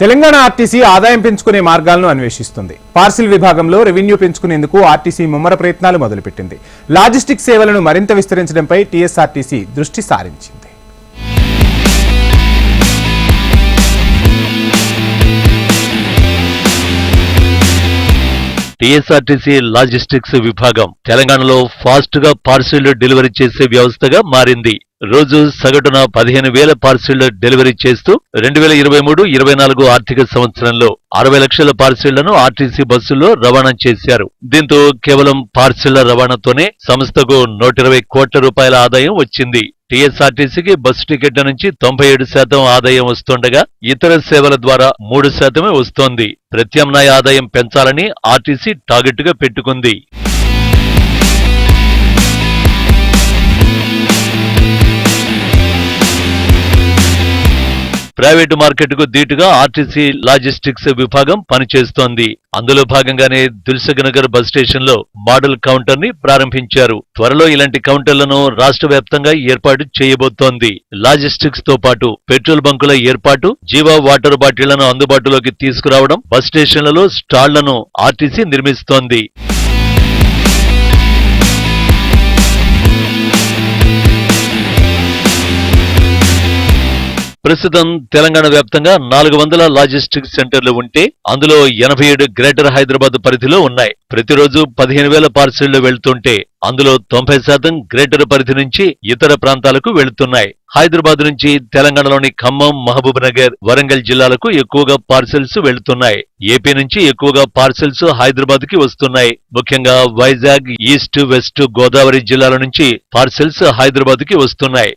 Telangana RTC ఆదాయం పెంచుకునే మార్గాలను అన్వేషిస్తుంది. పార్సిల్ విభాగంలో రెవెన్యూ పెంచుకునేందుకు ఆర్టీసీ ముమ్మర ప్రయత్నాలు మొదలుపెట్టింది. లాజిస్టిక్స్ సేవలను మరింత విస్తరించడంపై టీఎస్ఆర్టీసీ దృష్టి సారించింది. టీఎస్ఆర్టీసీ లాజిస్టిక్స్ విభాగం తెలంగాణలో ఫాస్ట్ గా పార్సిల్ డెలివరీ చేసే వ్యవస్థగా మారింది. రోజు సగటున 15,000 పార్సిళ్లు డెలివరీ చేస్తూ 2023-24 ఆర్థిక సంవత్సరంలో 60 లక్షల పార్సిళ్లను ఆర్టీసీ బస్సుల్లో రవాణా చేశారు. దీంతో కేవలం పార్సిళ్ల రవాణాతోనే సంస్థకు 120 కోట్ల రూపాయల ఆదాయం వచ్చింది. టీఎస్ఆర్టీసీకి బస్సు టికెట్ల నుంచి 97% ఆదాయం వస్తుండగా ఇతర సేవల ద్వారా 3% వస్తోంది. ప్రత్యామ్నాయ ఆదాయం పెంచాలని ఆర్టీసీ టార్గెట్గా పెట్టుకుంది. ప్రైవేటు మార్కెట్కు దీటుగా ఆర్టీసీ లాజిస్టిక్స్ విభాగం పనిచేస్తోంది. అందులో భాగంగానే దిల్సుఖ్నగర్ బస్ స్టేషన్లో మోడల్ కౌంటర్ ని ప్రారంభించారు. త్వరలో ఇలాంటి కౌంటర్లను రాష్ట్ర వ్యాప్తంగా ఏర్పాటు చేయబోతోంది. లాజిస్టిక్స్ తో పాటు పెట్రోల్ బంకుల ఏర్పాటు, జీవా వాటర్ బాటిళ్లను అందుబాటులోకి తీసుకురావడం, బస్ స్టేషన్లలో స్టాళ్లను ఆర్టీసీ నిర్మిస్తోంది. ప్రస్తుతం తెలంగాణ వ్యాప్తంగా 400 లాజిస్టిక్స్ సెంటర్లు ఉంటే అందులో 87 గ్రేటర్ హైదరాబాద్ పరిధిలో ఉన్నాయి. ప్రతిరోజు 15,000 పార్సిళ్లు వెళ్తుంటే అందులో 90% గ్రేటర్ పరిధి నుంచి ఇతర ప్రాంతాలకు వెళుతున్నాయి. హైదరాబాద్ నుంచి తెలంగాణలోని ఖమ్మం, మహబూబ్ నగర్, వరంగల్ జిల్లాలకు ఎక్కువగా పార్సిల్స్ వెళుతున్నాయి. ఏపీ నుంచి ఎక్కువగా పార్సిల్స్ హైదరాబాద్ కి వస్తున్నాయి. ముఖ్యంగా వైజాగ్, ఈస్ట్, వెస్ట్ గోదావరి జిల్లాల నుంచి పార్సిల్స్ హైదరాబాద్ కి వస్తున్నాయి.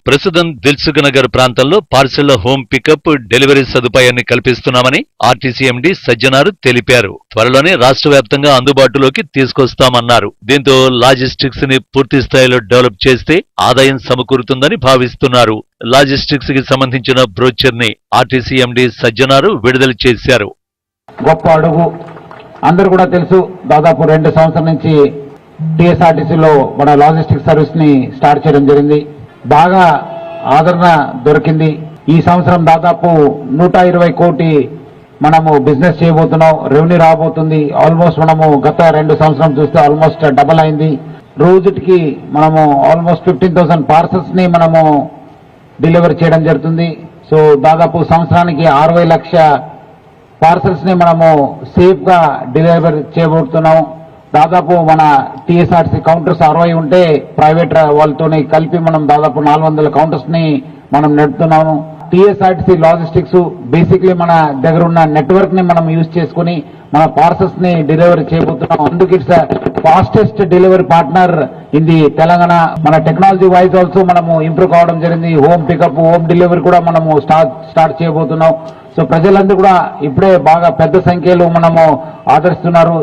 ప్రస్తుతం దిల్సుఖ్నగర్ ప్రాంతంలో పార్సిళ్ల హోం పికప్, డెలివరీ సదుపాయాన్ని కల్పిస్తున్నామని ఆర్టీసీ ఎండీ సజ్జనార్ తెలిపారు. త్వరలోనే రాష్ట్ర వ్యాప్తంగా అందుబాటులోకి తీసుకొస్తామన్నారు. దీంతో లాజిస్టిక్స్ ని పూర్తి స్థాయిలో డెవలప్ చేస్తే ఆదాయం సమకూరుతుందని భావిస్తున్నారు. లాజిస్టిక్స్ కి సంబంధించిన బ్రోచర్ ని ఆర్టీసీ ఎండీ సజ్జనార్ విడుదల చేశారు. గొప్ప అడుగు అందరూ కూడా తెలుసు. దాదాపు 2 సంవత్సరాల నుంచి టీఎస్ఆర్టీసీలో మన లాజిస్టిక్స్ సర్వీస్ ని స్టార్ట్ చేయడం జరిగింది. బాగా ఆదరణ దొరికింది. ఈ సంవత్సరం దాదాపు 120 కోటి మనము బిజినెస్ చేయబోతున్నాం. రెవెన్యూ రాబోతుంది. ఆల్మోస్ట్ మనము గత 2 సంవత్సరం చూస్తే ఆల్మోస్ట్ డబల్ అయింది. రోజుకి మనము ఆల్మోస్ట్ 15,000 పార్సల్స్ ని మనము డెలివరీ చేయడం జరుగుతుంది. సో దాదాపు సంవత్సరానికి 60 లక్ష పార్సల్స్ ని మనము సేఫ్ గా డెలివరీ చేయబోతున్నాం. దాదాపు మన టీఎస్ఆర్టీసీ కౌంటర్స్ 60 ఉంటే ప్రైవేట్ వాళ్ళతోని కలిపి మనం దాదాపు 400 కౌంటర్స్ ని మనం నడుపుతున్నాము. టీఎస్ఆర్టీసీ లాజిస్టిక్స్ బేసిక్లీ మన దగ్గర ఉన్న నెట్వర్క్ ని మనం యూజ్ చేసుకుని మన పార్సల్స్ ని డెలివరీ చేయబోతున్నాం. అందుకు it's fastest delivery partner in the Telangana. మన టెక్నాలజీ వైజ్ ఆల్సో మనము ఇంప్రూవ్ కావడం జరిగింది. హోమ్ పికప్, హోమ్ డెలివరీ కూడా మనము స్టార్ట్ చేయబోతున్నాం. సో ప్రజలందరూ కూడా ఇప్పుడే బాగా పెద్ద సంఖ్యలో మనము ఆదరిస్తున్నారు.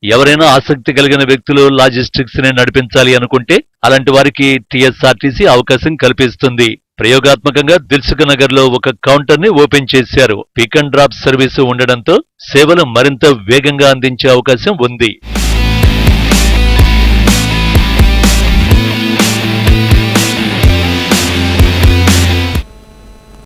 ఎవరైనా ఆసక్తి కలిగిన వ్యక్తులు లాజిస్టిక్స్ ని నడిపించాలి అనుకుంటే అలాంటి వారికి టీఎస్ఆర్టీసీ అవకాశం కల్పిస్తుంది. ప్రయోగాత్మకంగా దిల్సుఖ్నగర్ లో ఒక కౌంటర్ ని ఓపెన్ చేశారు. పిక్ అండ్ డ్రాప్ సర్వీసు ఉండడంతో సేవలు మరింత వేగంగా అందించే అవకాశం ఉంది.